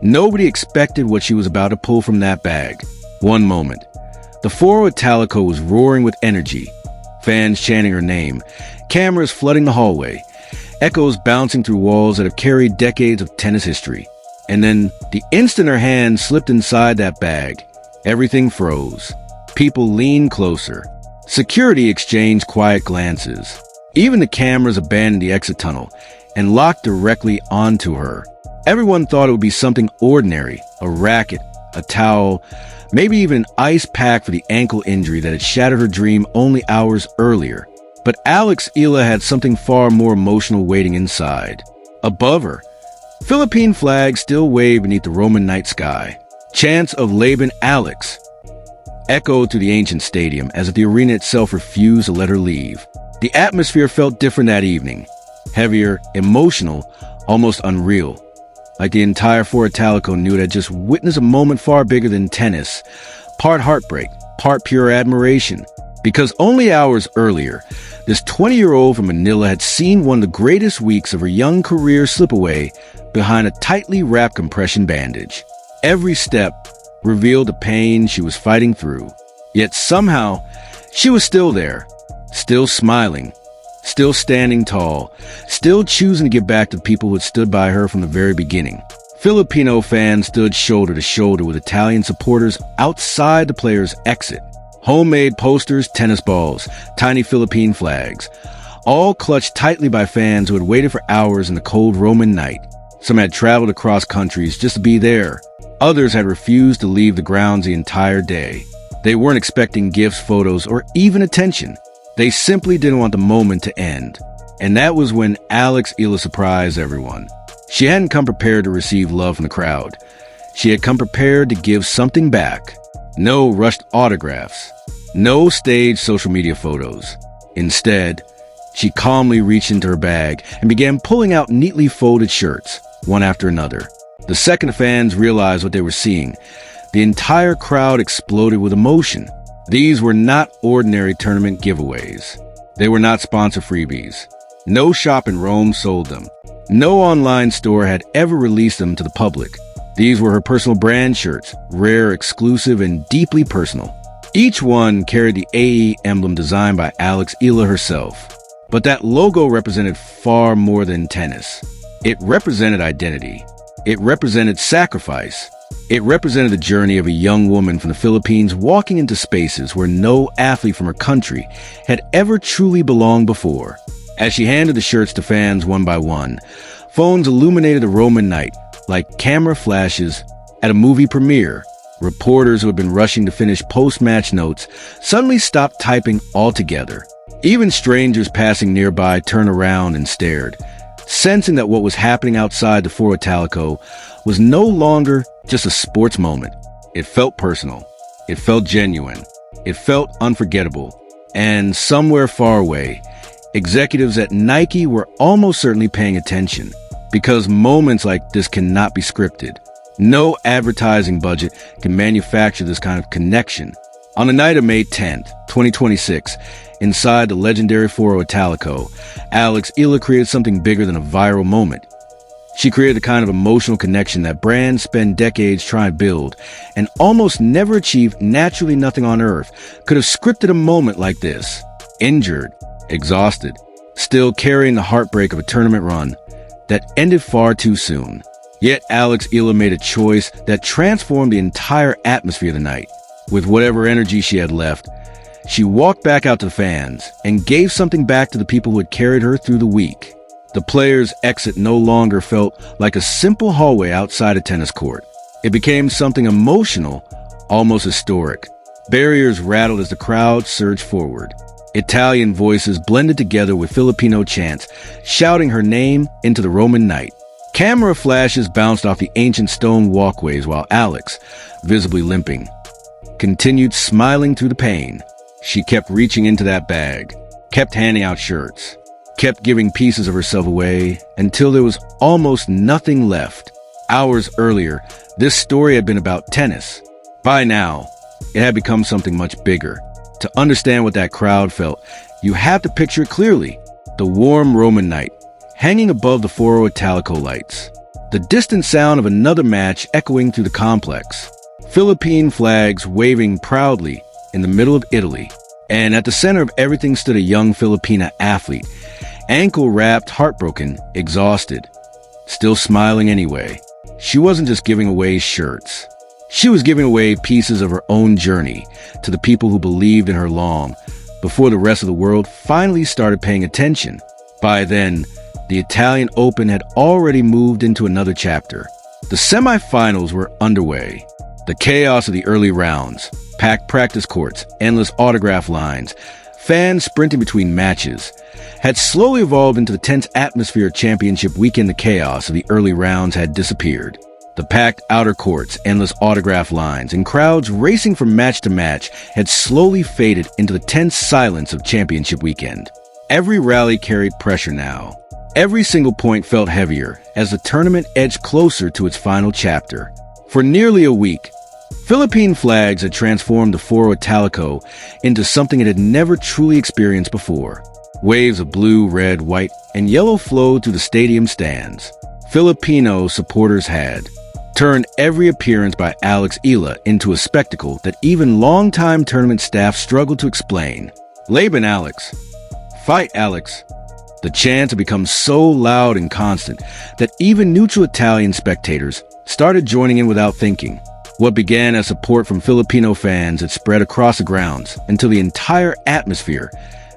Nobody expected what she was about to pull from that bag. One moment, the Foro Italico was roaring with energy, fans chanting her name, cameras flooding the hallway, echoes bouncing through walls that have carried decades of tennis history. And then, the instant her hand slipped inside that bag, everything froze. People leaned closer. Security exchanged quiet glances. Even the cameras abandoned the exit tunnel and locked directly onto her. Everyone thought it would be something ordinary, a racket, a towel, maybe even an ice pack for the ankle injury that had shattered her dream only hours earlier. But Eala had something far more emotional waiting inside. Above her, Philippine flags still waved beneath the Roman night sky. Chants of Laban Alex echoed through the ancient stadium as if the arena itself refused to let her leave. The atmosphere felt different that evening. Heavier, emotional, almost unreal. Like the entire Foro Italico knew it had just witnessed a moment far bigger than tennis. Part heartbreak, part pure admiration. Because only hours earlier, this 20-year-old from Manila had seen one of the greatest weeks of her young career slip away behind a tightly wrapped compression bandage. Every step revealed the pain she was fighting through. Yet somehow, she was still there, still smiling, still standing tall, still choosing to give back to people who had stood by her from the very beginning. Filipino fans stood shoulder to shoulder with Italian supporters outside the players' exit. Homemade posters, tennis balls, tiny Philippine flags, all clutched tightly by fans who had waited for hours in the cold Roman night. Some had traveled across countries just to be there. Others had refused to leave the grounds the entire day. They weren't expecting gifts, photos, or even attention. They simply didn't want the moment to end. And that was when Eala surprised everyone. She hadn't come prepared to receive love from the crowd. She had come prepared to give something back. No rushed autographs. No staged social media photos. Instead, she calmly reached into her bag and began pulling out neatly folded shirts, one after another. The second the fans realized what they were seeing, the entire crowd exploded with emotion. These were not ordinary tournament giveaways. They were not sponsor freebies. No shop in Rome sold them. No online store had ever released them to the public. These were her personal brand shirts, rare, exclusive, and deeply personal. Each one carried the AE emblem designed by Eala herself. But that logo represented far more than tennis. It represented identity. It represented sacrifice. It represented the journey of a young woman from the Philippines walking into spaces where no athlete from her country had ever truly belonged before. As she handed the shirts to fans one by one, phones illuminated the Roman night like camera flashes at a movie premiere. Reporters who had been rushing to finish post-match notes suddenly stopped typing altogether. Even strangers passing nearby turned around and stared, sensing that what was happening outside the Foro Italico was no longer just a sports moment. It felt personal. It felt genuine. It felt unforgettable. And somewhere far away, executives at Nike were almost certainly paying attention, because moments like this cannot be scripted. No advertising budget can manufacture this kind of connection. On the night of May 10th, 2026, inside the legendary Foro Italico, Eala created something bigger than a viral moment. She created the kind of emotional connection that brands spend decades trying to build and almost never achieve. Naturally, nothing on earth could have scripted a moment like this. Injured, exhausted, still carrying the heartbreak of a tournament run that ended far too soon. Yet Eala made a choice that transformed the entire atmosphere of the night. With whatever energy she had left, she walked back out to the fans and gave something back to the people who had carried her through the week. The players' exit no longer felt like a simple hallway outside a tennis court. It became something emotional, almost historic. Barriers rattled as the crowd surged forward. Italian voices blended together with Filipino chants, shouting her name into the Roman night. Camera flashes bounced off the ancient stone walkways while Alex, visibly limping, continued smiling through the pain. She kept reaching into that bag, kept handing out shirts, kept giving pieces of herself away until there was almost nothing left. Hours earlier, this story had been about tennis. By now, it had become something much bigger. To understand what that crowd felt, you have to picture it clearly. The warm Roman night, hanging above the Foro Italico lights. the distant sound of another match echoing through the complex. Philippine flags waving proudly in the middle of Italy. And at the center of everything stood a young Filipina athlete, ankle-wrapped, heartbroken, exhausted, still smiling anyway. She wasn't just giving away shirts. She was giving away pieces of her own journey to the people who believed in her long before the rest of the world finally started paying attention. By then, the Italian Open had already moved into another chapter. The semifinals were underway. The chaos of the early rounds, packed practice courts, endless autograph lines, fans sprinting between matches, had slowly evolved into the tense atmosphere of championship weekend. The chaos of the early rounds had disappeared. The packed outer courts, endless autograph lines, and crowds racing from match to match had slowly faded into the tense silence of championship weekend. Every rally carried pressure now. Every single point felt heavier as the tournament edged closer to its final chapter. For nearly a week, Philippine flags had transformed the Foro Italico into something it had never truly experienced before. Waves of blue, red, white, and yellow flowed through the stadium stands. Filipino supporters had turned every appearance by Eala into a spectacle that even longtime tournament staff struggled to explain. Laban Alex. Fight Alex. The chants had become so loud and constant that even neutral Italian spectators started joining in without thinking. What began as support from Filipino fans had spread across the grounds until the entire atmosphere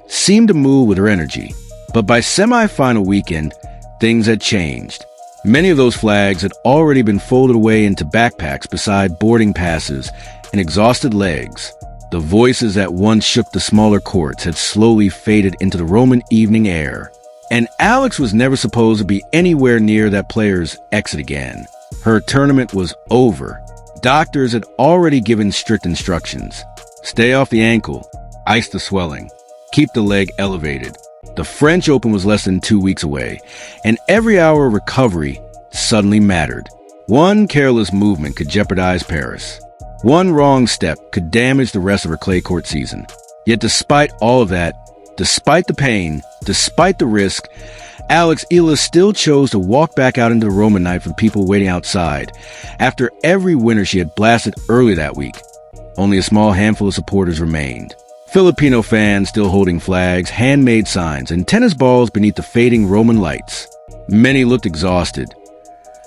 seemed to move with her energy. But by semi-final weekend, things had changed. Many of those flags had already been folded away into backpacks beside boarding passes and exhausted legs. The voices that once shook the smaller courts had slowly faded into the Roman evening air. And Alex was never supposed to be anywhere near that player's exit again. Her tournament was over. Doctors had already given strict instructions. Stay off the ankle, ice the swelling, keep the leg elevated. The French Open was less than 2 weeks away, and every hour of recovery suddenly mattered. One careless movement could jeopardize Paris. One wrong step could damage the rest of her clay court season. Yet despite all of that, despite the pain, despite the risk, Eala still chose to walk back out into the Roman night for the people waiting outside. After every winner she had blasted early that week, only a small handful of supporters remained. Filipino fans still holding flags, handmade signs, and tennis balls beneath the fading Roman lights. Many looked exhausted.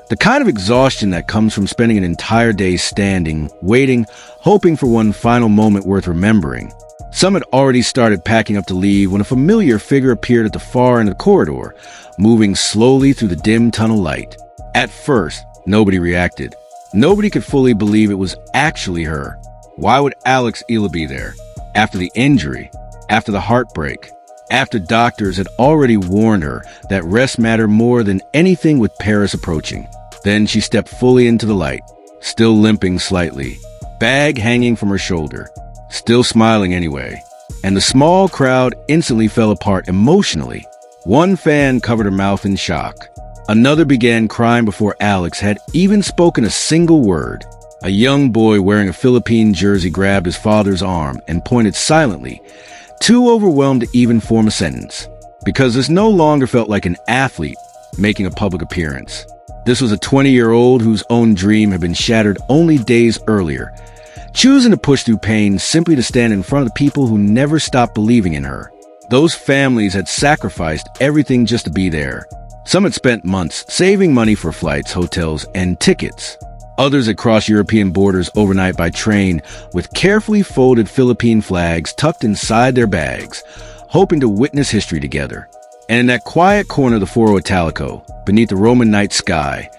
The kind of exhaustion that comes from spending an entire day standing, waiting, hoping for one final moment worth remembering. Some had already started packing up to leave when a familiar figure appeared at the far end of the corridor, moving slowly through the dim tunnel light. At first, nobody reacted. Nobody could fully believe it was actually her. Why would Eala be there? After the injury, after the heartbreak, after doctors had already warned her that rest mattered more than anything with Paris approaching. Then she stepped fully into the light, still limping slightly, bag hanging from her shoulder, still smiling anyway. And the small crowd instantly fell apart emotionally. One fan covered her mouth in shock. Another began crying before Alex had even spoken a single word. A young boy wearing a Philippine jersey grabbed his father's arm and pointed silently, too overwhelmed to even form a sentence, because this no longer felt like an athlete making a public appearance. This was a 20-year-old whose own dream had been shattered only days earlier, choosing to push through pain simply to stand in front of the people who never stopped believing in her. Those families had sacrificed everything just to be there. Some had spent months saving money for flights, hotels, and tickets. Others had crossed European borders overnight by train with carefully folded Philippine flags tucked inside their bags, hoping to witness history together. And in that quiet corner of the Foro Italico, beneath the Roman night sky,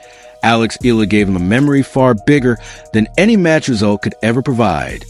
Eala gave him a memory far bigger than any match result could ever provide.